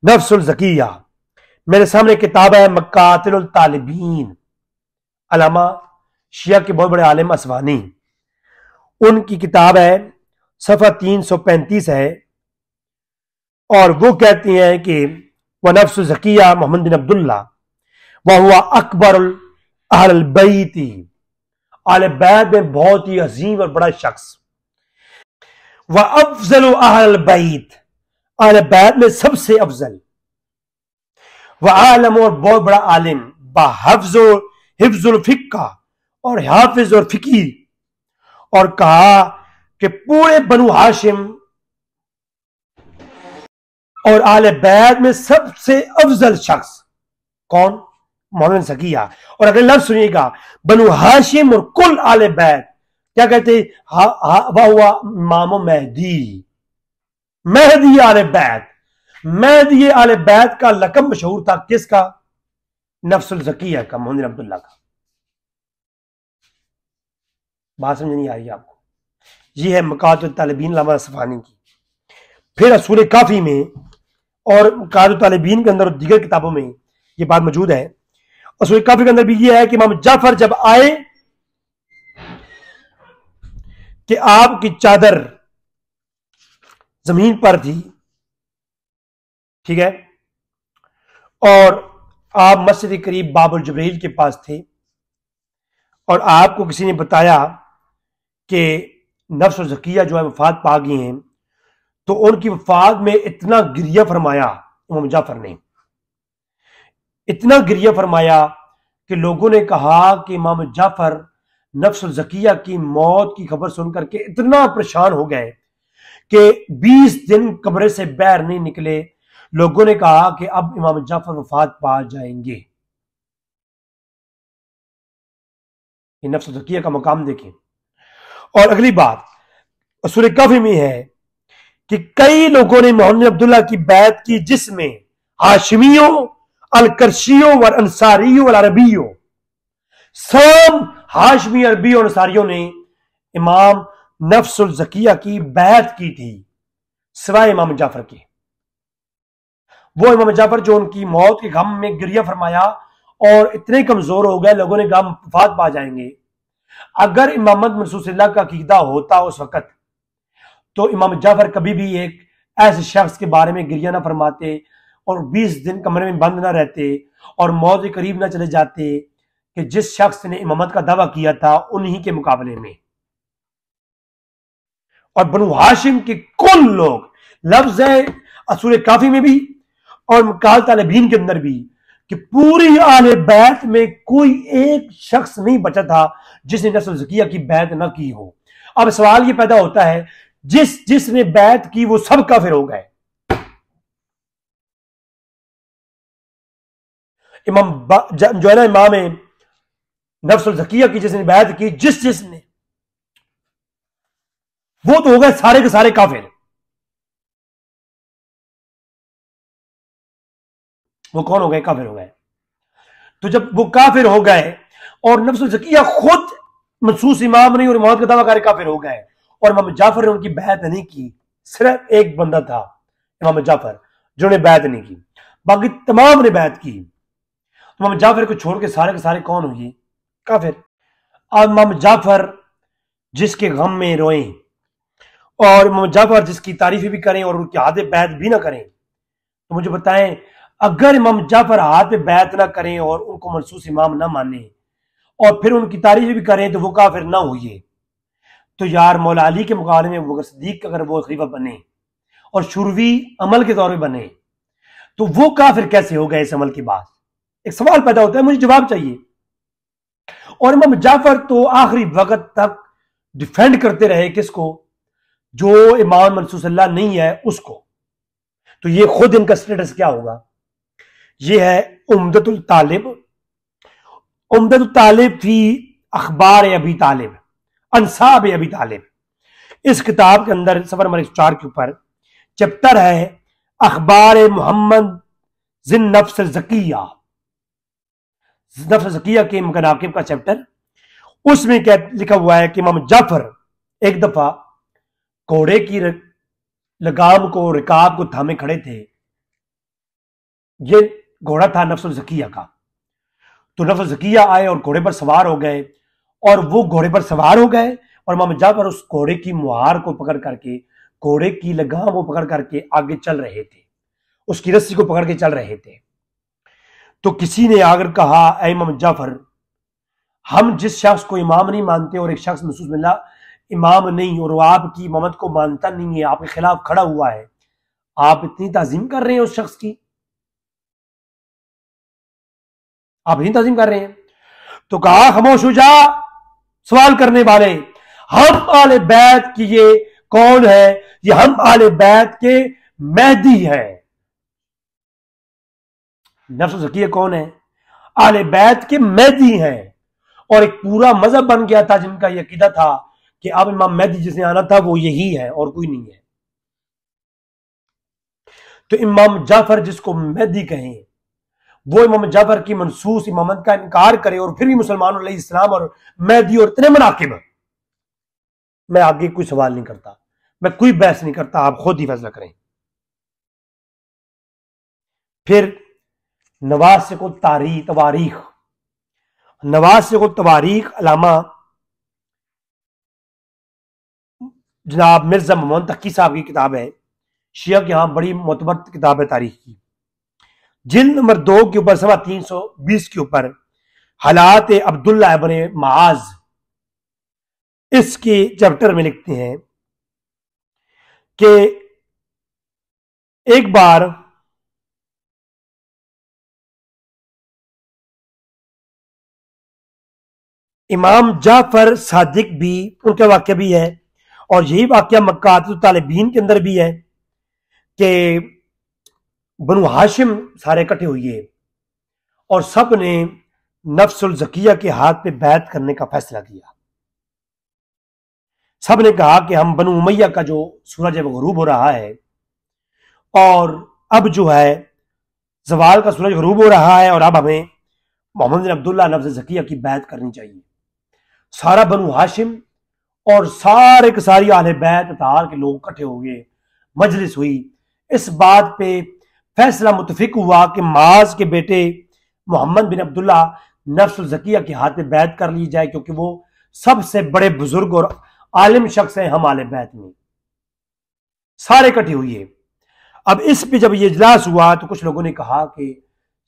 नफ्सुल ज़किया। मेरे सामने किताब है मकातिलुल तालिबीन, अलामा शिया के बहुत बड़े आलिम असवानी, उनकी किताब है, सफ़ा 335 है, और वो कहती हैं कि वह नफ्सुल ज़किया मोहम्मद बिन अब्दुल्ला वह हुआ अकबर अहल बैती, आले बैत में बहुत ही अजीम और बड़ा शख्स, वह अफजल अहल बैत, आले बैत में सबसे अफजल, वह आलम और बहुत बड़ा आलिम, हिफ्जुल फिक्का और हाफिज और फिकीर। और कहा कि पूरे बनु हाशिम और आले बैत में सबसे अफजल शख्स कौन? मोहम्मद ज़किया। और अगले लफ्ज सुनिएगा, बनु हाशिम और कुल आले बैत क्या कहते? वह हुआ इमाम मेहदी, मेहदी आले बैत। मेहदी आले बैत का लक़ब मशहूर था किसका? नफ्सुल ज़किया का, मोहम्मद बिन अब्दुल्ला का। बात समझ नहीं आ रही आपको? यह है मकातुल तालिबीन अल्लामा असफ़हानी की। फिर असूल काफी में और मकातुल तालिबीन के अंदर दीगर किताबों में यह बात मौजूद है। असूल काफी के अंदर भी यह है कि इमाम जाफर जब आए कि आपकी चादर जमीन पर थी, ठीक है, और आप मस्जिद के करीब बाबुल जबरील के पास थे, और आपको किसी ने बताया कि नफ्सुल ज़किया जो है वफात पा गए हैं, तो उनकी वफात में इतना गिरिया फरमाया इमाम जाफर ने इतना गिरिया फरमाया कि लोगों ने कहा कि इमाम जाफर नफ्स ज़किया की मौत की खबर सुनकर के इतना परेशान हो गए कि 20 दिन कमरे से बाहर नहीं निकले। लोगों ने कहा कि अब इमाम जाफर वफात पा जाएंगे। ये नफ्स ज़किया का मकाम देखें। और अगली बात सूरह कहफ में है कि कई लोगों ने मोहम्मद अब्दुल्ला की बैत की, जिसमें हाशिमियों, अलकर्शियों व अंसारियों व अरबियों, सब हाशमी, अरबी और अंसारियों ने इमाम नफ्सुल ज़किया की बैत की थी, सिवाय इमाम जाफर के। वो इमाम जाफर जो उनकी मौत के गम में गिरिया फरमाया और इतने कमजोर हो गए, लोगों ने गम वफात पा जाएंगे। अगर इमाम मनसूसिल्लाह का अकीदा होता उस वक्त, तो इमाम जाफर कभी भी एक ऐसे शख्स के बारे में गिरिया ना फरमाते और 20 दिन कमरे में बंद ना रहते और मौत के करीब ना चले जाते कि जिस शख्स ने इमामत का दावा किया था उन्हीं के मुकाबले में। और बनु हाशिम के कुल लोग, लफ्ज है सूरह काफी में भी और मुकाल तालिबीन के अंदर भी, कि पूरी आले बैत में कोई एक शख्स नहीं बचा था जिसने नस्ल ज़किया की बैत ना की हो। अब सवाल ये पैदा होता है, जिसने बैत की वो सब काफिर हो गए। इमाम जो है ना, इमाम नफ्सुल ज़किया की जिसने बैत की, जिसने वो तो हो गए सारे के सारे काफिर। वो कौन हो गए? काफिर हो गए। तो जब वो काफिर हो गए और नफ्सुल ज़किया खुद मनसूस इमाम नहीं और इमामत का दावा कर काफिर हो गए और इमाम जाफर ने उनकी बैत नहीं की, सिर्फ एक बंदा था इमाम जाफर जिन्होंने बैत नहीं की, बाकी तमाम ने बैत की। तो इमाम जाफर को छोड़ के सारे कौन हुए? काफिर। अब इमाम जाफर जिसके गम में रोए और इमाम जाफर जिसकी तारीफी भी करें और उनकी हाथ बैत भी ना करें, तो मुझे बताएं, अगर इमाम जाफर हाथ पे बैत ना करें और उनको मनसूस इमाम ना माने और फिर उनकी तारीफ भी करें तो वो काफिर ना हुए, तो यार मौला अली के मुकाबले में अगर सिद्दीक अगर वो खलीफा बने और शुरवी अमल के तौर पर बने तो वो काफिर कैसे हो गए? इस अमल के बाद एक सवाल पैदा होता है, मुझे जवाब चाहिए। और इमाम जाफर तो आखिरी वक्त तक डिफेंड करते रहे किसको? जो इमाम मनसूसल्लाह नहीं है उसको। तो ये खुद इनका स्टेटस क्या होगा? ये है उम्दतुल तालिब, उम्दतुल तालिब फी अखबार अबी तालिब, अंसाब अबी तालिब। इस किताब के अंदर सफर नंबर 4 के ऊपर चैप्टर है अखबार मोहम्मद जिन नफ्स ज़किया, नफ्स ज़किया के मनाकिब का चैप्टर। उसमें क्या लिखा हुआ है कि इमाम जाफर एक दफा घोड़े की लगाम को, रिकाब को थामे खड़े थे। ये घोड़ा था नफ्स ज़किया का। तो नफ्स ज़किया आए और घोड़े पर सवार हो गए और वो घोड़े पर सवार हो गए और इमाम जाफर उस घोड़े की मुहार को पकड़ करके, घोड़े की लगाम को पकड़ करके आगे चल रहे थे, उसकी रस्सी को पकड़ के चल रहे थे। तो किसी ने आकर कहा, ऐ इमाम जाफर, हम जिस शख्स को इमाम नहीं मानते और एक शख्स महसूस मिला इमाम नहीं और वो आपकी इमामत को मानता नहीं है, आपके खिलाफ खड़ा हुआ है, आप इतनी ताजीम कर रहे हैं उस शख्स की, आप इतनी ताजीम कर रहे हैं। तो कहा, खामोश हो जा सवाल करने वाले, हम आले बैत की ये कौन है? ये हम आले बैत के मेहदी है। नफ्स ज़किया कौन है? आले बैत के मेहदी हैं। और एक पूरा मजहब बन गया था जिनका यह अकीदा था कि अब इमाम मेहदी जिसने आना था वो यही है और कोई नहीं है। तो इमाम जाफर जिसको मेहदी कहें, वो इमाम जाफर की मनसूस इमामत का इनकार करे और फिर भी मुसलमानों अलैहि इस्लाम और मेहदी और इतने मनाकिब। मैं आगे कोई सवाल नहीं करता, मैं कोई बहस नहीं करता, आप खुद ही फैसला करें। फिर नवासिक तवारीख, नवासिक तवारीख अलामा जनाब मिर्जा मोहम्मद तकी साहब की किताब है, शिया के यहां बड़ी मोतबर किताब है तारीख की। जिल्द नंबर 2 के ऊपर सवा 320 के ऊपर हालात अब्दुल्ला इब्न माज, इसके चैप्टर में लिखते हैं कि एक बार इमाम जाफर सादिक भी उनका वाक्य भी है, और यही वाक्य मक्कातुल तालिबीन के अंदर भी है कि बनु हाशिम सारे इकट्ठे हुए और सब ने नफ्सुल ज़किया के हाथ पे बैत करने का फैसला किया। सब ने कहा कि हम बनु उमैया का जो सूरज है वो गरूब हो रहा है, और अब जो है जवाल का सूरज गरूब हो रहा है, और अब हमें मोहम्मद बिन अब्दुल्ला नफ्स ज़किया की बैत करनी चाहिए। सारा बनु हाशिम और सारे के सारी आले बैत तार के लोग इकट्ठे हो गए, मजलिस हुई। इस बात पे फैसला मुतफिक हुआ कि माज के बेटे मोहम्मद बिन अब्दुल्ला नफ्स ज़किया के हाथ में बैत कर ली जाए, क्योंकि वो सबसे बड़े बुजुर्ग और आलिम शख्स हैं हम आले बैत में। सारे इकट्ठे हुए। अब इस पे जब ये इजलास हुआ तो कुछ लोगों ने कहा कि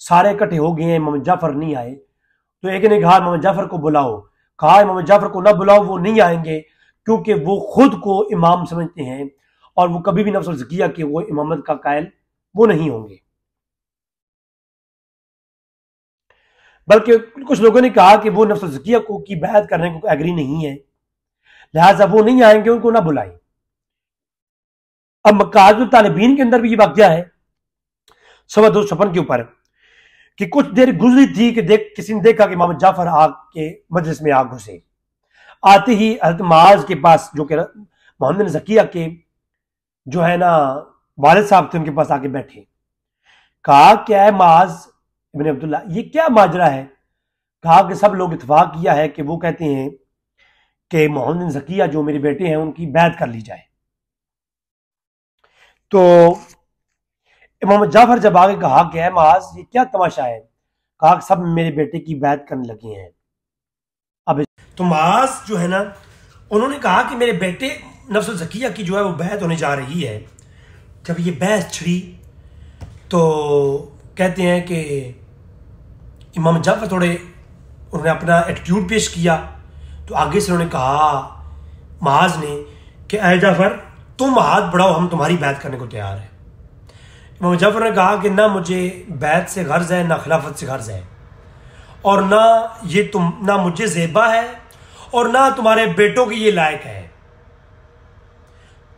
सारे इकट्ठे हो गए हैं, मोहम्मद जाफर नहीं आए। तो एक ने कहा मोहम्मद जाफर को बुलाओ। कहा मोहम्मद जाफर को ना बुलाओ, वो नहीं आएंगे, क्योंकि वो खुद को इमाम समझते हैं और वो कभी भी नफ्स ज़किया के वो इमामत का कायल वो नहीं होंगे। बल्कि कुछ लोगों ने कहा कि वो नफ्स ज़किया को की बैत करने को एग्री नहीं है, लिहाजा वो नहीं आएंगे, उनको ना बुलाएं। अब मक्कातुल तालिबीन के अंदर भी ये वाक़या है 256 के ऊपर कि कुछ देर गुजरी थी कि किसी ने देखा कि मोहम्मद जाफर आग के मजलिस में आग घुसे। आते ही हज़रत माज के पास, जो कि मोहम्मद बिन ज़किया के जो है ना वालिद साहब थे, उनके पास आके बैठे। कहा क्या है माज इब्न अब्दुल्ला, ये क्या माजरा है? कहा कि सब लोग इत्तेफाक किया है कि वो कहते हैं कि मोहम्मद बिन ज़किया जो मेरे बेटे हैं उनकी बैत कर ली जाए। तो मोहम्मद जाफर जब आगे कहा कि है माज ये क्या तमाशा है? कहा कि सब मेरे बेटे की बैत करने लगे हैं। अब तो माज जो है ना, उन्होंने कहा कि मेरे बेटे नफ्स ज़किया की जो है वो बैत होने जा रही है। जब ये बहस छिड़ी तो कहते हैं कि इमाम जाफर थोड़े उन्होंने अपना एटीट्यूड पेश किया। तो आगे से उन्होंने कहा माज ने कि ऐ जाफर तुम हाथ बढ़ाओ, हम तुम्हारी बैत करने को तैयार हैं। इमाम जाफर ने कहा कि ना मुझे बैत से गर्ज है, ना खिलाफत से गर्ज है, और ना मुझे ज़ेबा है और ना तुम्हारे बेटों की ये लायक है।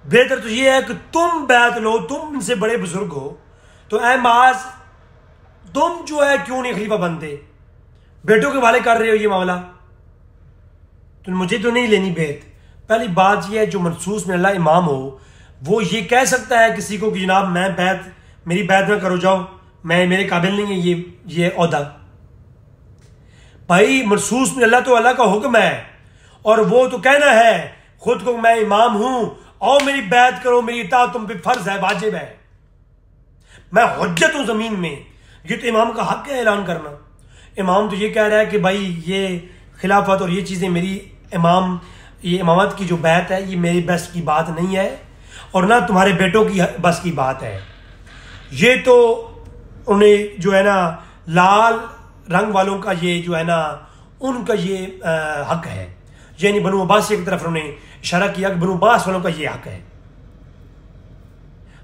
बेहतर तो ये है कि तुम बैत लो, तुम इनसे बड़े बुजुर्ग हो। तो ऐ माज तुम जो है क्यों नहीं खलीफा बनते? बेटों के वाले कर रहे हो ये मामला, तो मुझे तो नहीं लेनी बैत। पहली बात यह है जो मनसूस में अल्लाह इमाम हो वो ये कह सकता है किसी को कि जनाब मैं बैत मेरी बैत में करो, जाओ, मैं मेरे काबिल नहीं है ये ओहदा। भाई मनसूस में अल्लाह तो अल्लाह का हुक्म है, और वो तो कहना है खुद को मैं इमाम हूं और मेरी बैत करो, मेरी इताअत तुम पे फर्ज है, वाजिब है, मैं हुज्जत हूं जमीन में। ये तो इमाम का हक है ऐलान करना। इमाम तो ये कह रहा है कि भाई ये खिलाफत और ये चीज़ें मेरी ये इमामत की जो बैत है ये मेरी बस की बात नहीं है, और ना तुम्हारे बेटों की बस की बात है। ये तो उन्हें जो है ना लाल रंग वालों का ये जो है ना उनका ये हक है, यानी बनु अब्बास की तरफ उन्होंने इशारा किया कि बनु अब्बास वालों का ये हक है।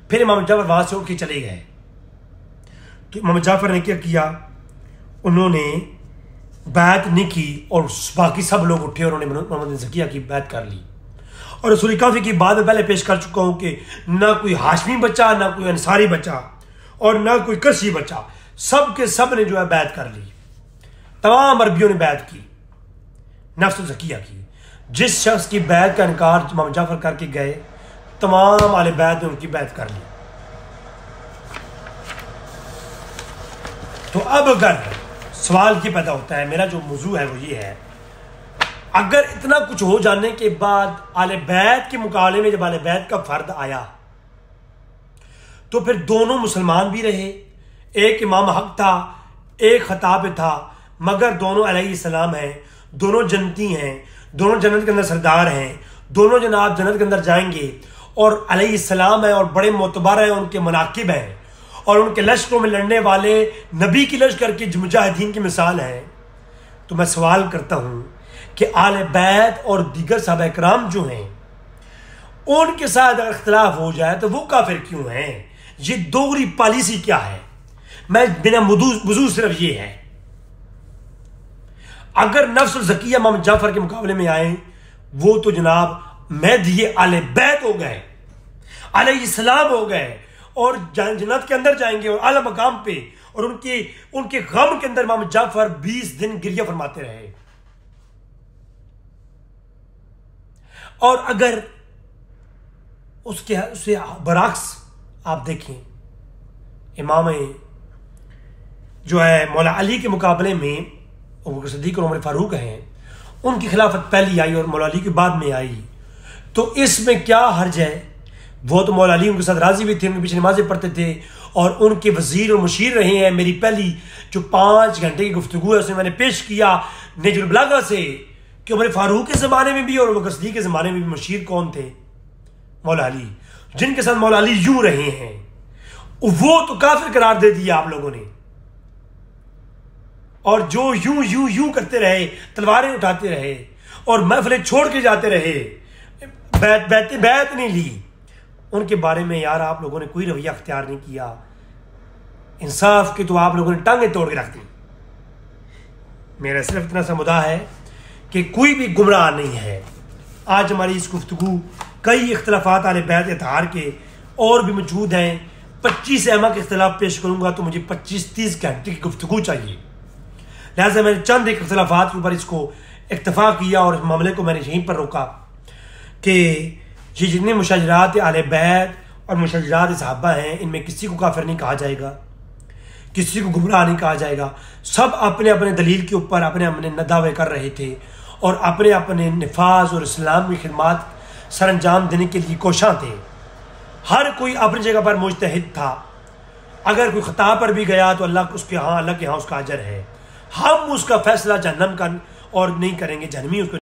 फिर इमाम जाफर वहां से उठ के चले गए। तो इमाम जाफर ने क्या किया, उन्होंने बैत नहीं की और बाकी सब लोग उठे और उन्होंने मोहम्मद बिन ज़किया की बैत कर ली। और रसूल काफ़ी की बात में पहले पेश कर चुका हूं कि ना कोई हाशमी बचा, ना कोई अंसारी बचा और ना कोई करशी बचा, सब के सब ने जो है बैत कर ली। तमाम अरबियों ने बैत की, नफ्स ज़किया की। जिस शख्स की बैत का इनकार इमाम जाफर करके गए, तमाम आले बैत ने उनकी बैत कर ली। तो अब अगर सवाल ये पैदा होता है, मेरा जो मौजू है वो ये है, अगर इतना कुछ हो जाने के बाद आले बैत के मुकाबले में जब आले बैत का फर्द आया तो फिर दोनों मुसलमान भी रहे, एक इमाम हक था, एक खता पे था, मगर दोनों अलैहिस्सलाम हैं, दोनों जन्नती हैं, दोनों जन्नत के अंदर सरदार हैं, दोनों जनाब जन्नत के अंदर जाएंगे, और अलैहिस्सलाम है और बड़े मोतबर हैं, उनके मनाकिब हैं और उनके लश्करों में लड़ने वाले नबी की लश्कर के मुजाहिदीन की मिसाल है। तो मैं सवाल करता हूं कि आले बैत और दीगर सहाबा इकराम जो हैं उनके साथ अगर इख्तिलाफ हो जाए तो वो काफिर क्यों हैं? ये दोगली पॉलिसी क्या है? मैं बिना वजू सिर्फ ये है, अगर नफ्स ज़किया इमाम जाफर के मुकाबले में आए, वो तो जनाब मेहदी आले बैत हो गए, अलैहिस्सलाम हो गए, और जन्नत के अंदर जाएंगे और आला मकाम पे, और उनके गम के अंदर इमाम जाफर 20 दिन गिरिया फरमाते रहे। और अगर उससे बरक्स आप देखें, इमाम जो है मौला अली के मुकाबले में अबू बकर सिद्दीक और उमर फारूक हैं, उनकी खिलाफत पहली आई और मौला अली के बाद में आई, तो इसमें क्या हर्ज है? वो तो मौला अली उनके साथ राजी भी थे, उनके पीछे नमाजें पढ़ते थे और उनके वजीर और मुशीर रहे हैं। मेरी पहली जो 5 घंटे की गुफ्तगू है उसमें मैंने पेश किया नहजुल बलागा से कि उमर फारूक के ज़माने में भी और अबू बकर सिद्दीक के ज़माने में भी मुशीर कौन थे? मौला अली, जिनके साथ मौला अली यूं रहे हैं। वो तो काफिर करार दे दिया आप लोगों ने, और जो यूं यूं यूं करते रहे, तलवारें उठाते रहे और महफिलें छोड़ के जाते रहे, बैत नहीं ली, उनके बारे में यार आप लोगों ने कोई रवैया अख्तियार नहीं किया। इंसाफ की तो आप लोगों ने टांगें तोड़ के रख दी। मेरा सिर्फ इतना सा मुद्दा है कि कोई भी गुमराह नहीं है। आज हमारी इस गुफ्तगू कई इख्तलाफात आले बैत इत्हार के और भी मौजूद हैं। 25 अहमा के इख्तलाफ पेश करूंगा तो मुझे 25-30 घंटे की गुफ्तगू चाहिए। लिहाजा मैंने चंद एक इख्तलाफात के ऊपर इसको इक्तफा किया और इस मामले को मैंने यहीं पर रोका कि ये जितने मुशाजरात आले बैत और मुशाजरात सहाबा हैं, इनमें किसी को काफिर नहीं कहा जाएगा, किसी को गुमराह नहीं कहा जाएगा। सब अपने अपने दलील के ऊपर अपने अपने दावे कर रहे थे और अपने अपने निफाज और इस्लाम की खिदमत सर अंजाम देने के लिए कोशां थे। हर कोई अपनी जगह पर मुजतहिद था। अगर कोई खता पर भी गया तो अल्लाह के यहाँ उसका अजर है। हम उसका फैसला जहन्नम का और नहीं करेंगे, जहन्नमी उसको